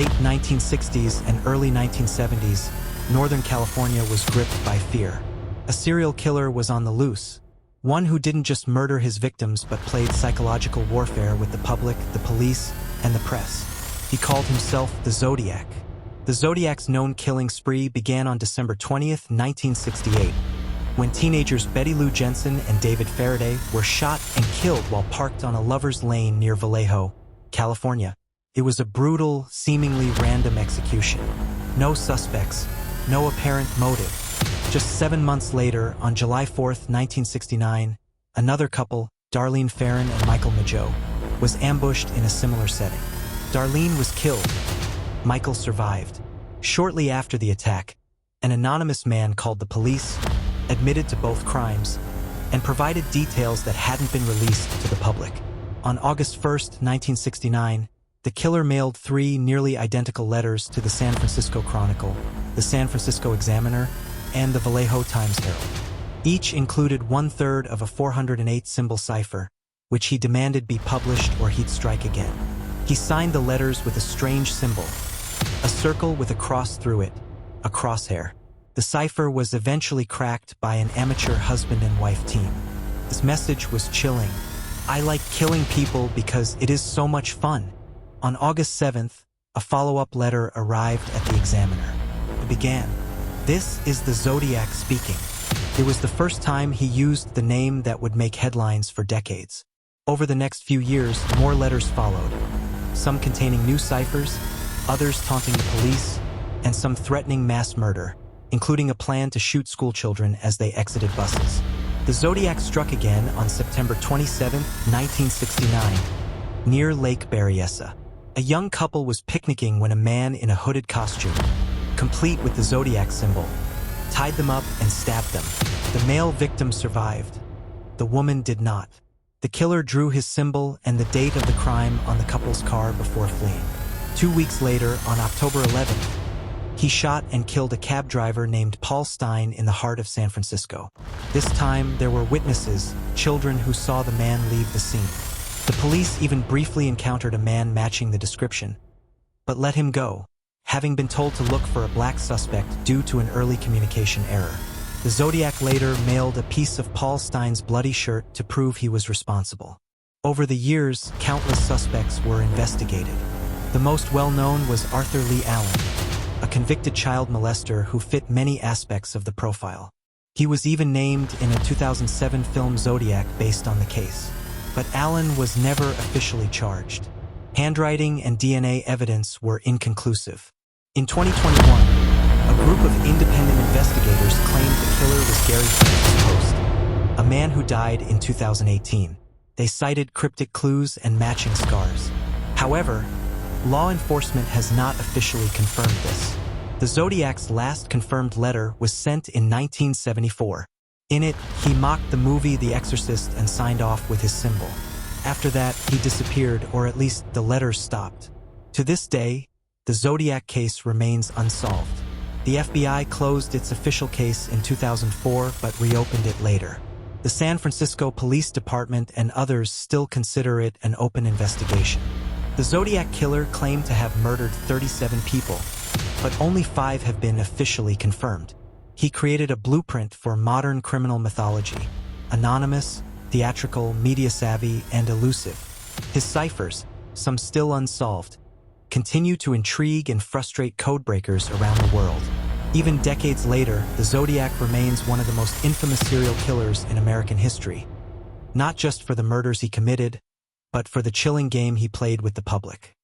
late 1960s and early 1970s, Northern California was gripped by fear. A serial killer was on the loose. One who didn't just murder his victims but played psychological warfare with the public, the police, and the press. He called himself the Zodiac. The Zodiac's known killing spree began on December 20th, 1968, when teenagers Betty Lou Jensen and David Faraday were shot and killed while parked on a lover's lane near Vallejo, California. It was a brutal, seemingly random execution. No suspects, no apparent motive. Just 7 months later, on July 4th, 1969, another couple, Darlene Ferrin and Michael Mageau, was ambushed in a similar setting. Darlene was killed. Michael survived. Shortly after the attack, an anonymous man called the police, admitted to both crimes, and provided details that hadn't been released to the public. On August 1st, 1969, the killer mailed 3 nearly identical letters to the San Francisco Chronicle, the San Francisco Examiner, and the Vallejo Times-Herald. Each included 1/3 of a 408-symbol cipher, which he demanded be published or he'd strike again. He signed the letters with a strange symbol, a circle with a cross through it, a crosshair. The cipher was eventually cracked by an amateur husband and wife team. His message was chilling. "I like killing people because it is so much fun." On August 7th, a follow-up letter arrived at the Examiner. It began, "This is the Zodiac speaking." It was the first time he used the name that would make headlines for decades. Over the next few years, more letters followed, some containing new ciphers, others taunting the police, and some threatening mass murder, including a plan to shoot schoolchildren as they exited buses. The Zodiac struck again on September 27, 1969, near Lake Berryessa. A young couple was picnicking when a man in a hooded costume, complete with the Zodiac symbol, tied them up and stabbed them. The male victim survived. The woman did not. The killer drew his symbol and the date of the crime on the couple's car before fleeing. 2 weeks later, on October 11th, he shot and killed a cab driver named Paul Stein in the heart of San Francisco. This time, there were witnesses, children who saw the man leave the scene. The police even briefly encountered a man matching the description, but let him go, having been told to look for a black suspect due to an early communication error. The Zodiac later mailed a piece of Paul Stein's bloody shirt to prove he was responsible. Over the years, countless suspects were investigated. The most well-known was Arthur Lee Allen, a convicted child molester who fit many aspects of the profile. He was even named in a 2007 film Zodiac based on the case. But Allen was never officially charged. Handwriting and DNA evidence were inconclusive. In 2021, a group of independent investigators claimed the killer was Gary Francis Post, a man who died in 2018. They cited cryptic clues and matching scars. However, law enforcement has not officially confirmed this. The Zodiac's last confirmed letter was sent in 1974. In it, he mocked the movie The Exorcist and signed off with his symbol. After that, he disappeared, or at least the letters stopped. To this day, the Zodiac case remains unsolved. The FBI closed its official case in 2004 but reopened it later. The San Francisco Police Department and others still consider it an open investigation. The Zodiac Killer claimed to have murdered 37 people, but only 5 have been officially confirmed. He created a blueprint for modern criminal mythology: anonymous, theatrical, media-savvy, and elusive. His ciphers, some still unsolved, continue to intrigue and frustrate codebreakers around the world. Even decades later, the Zodiac remains one of the most infamous serial killers in American history, not just for the murders he committed, but for the chilling game he played with the public.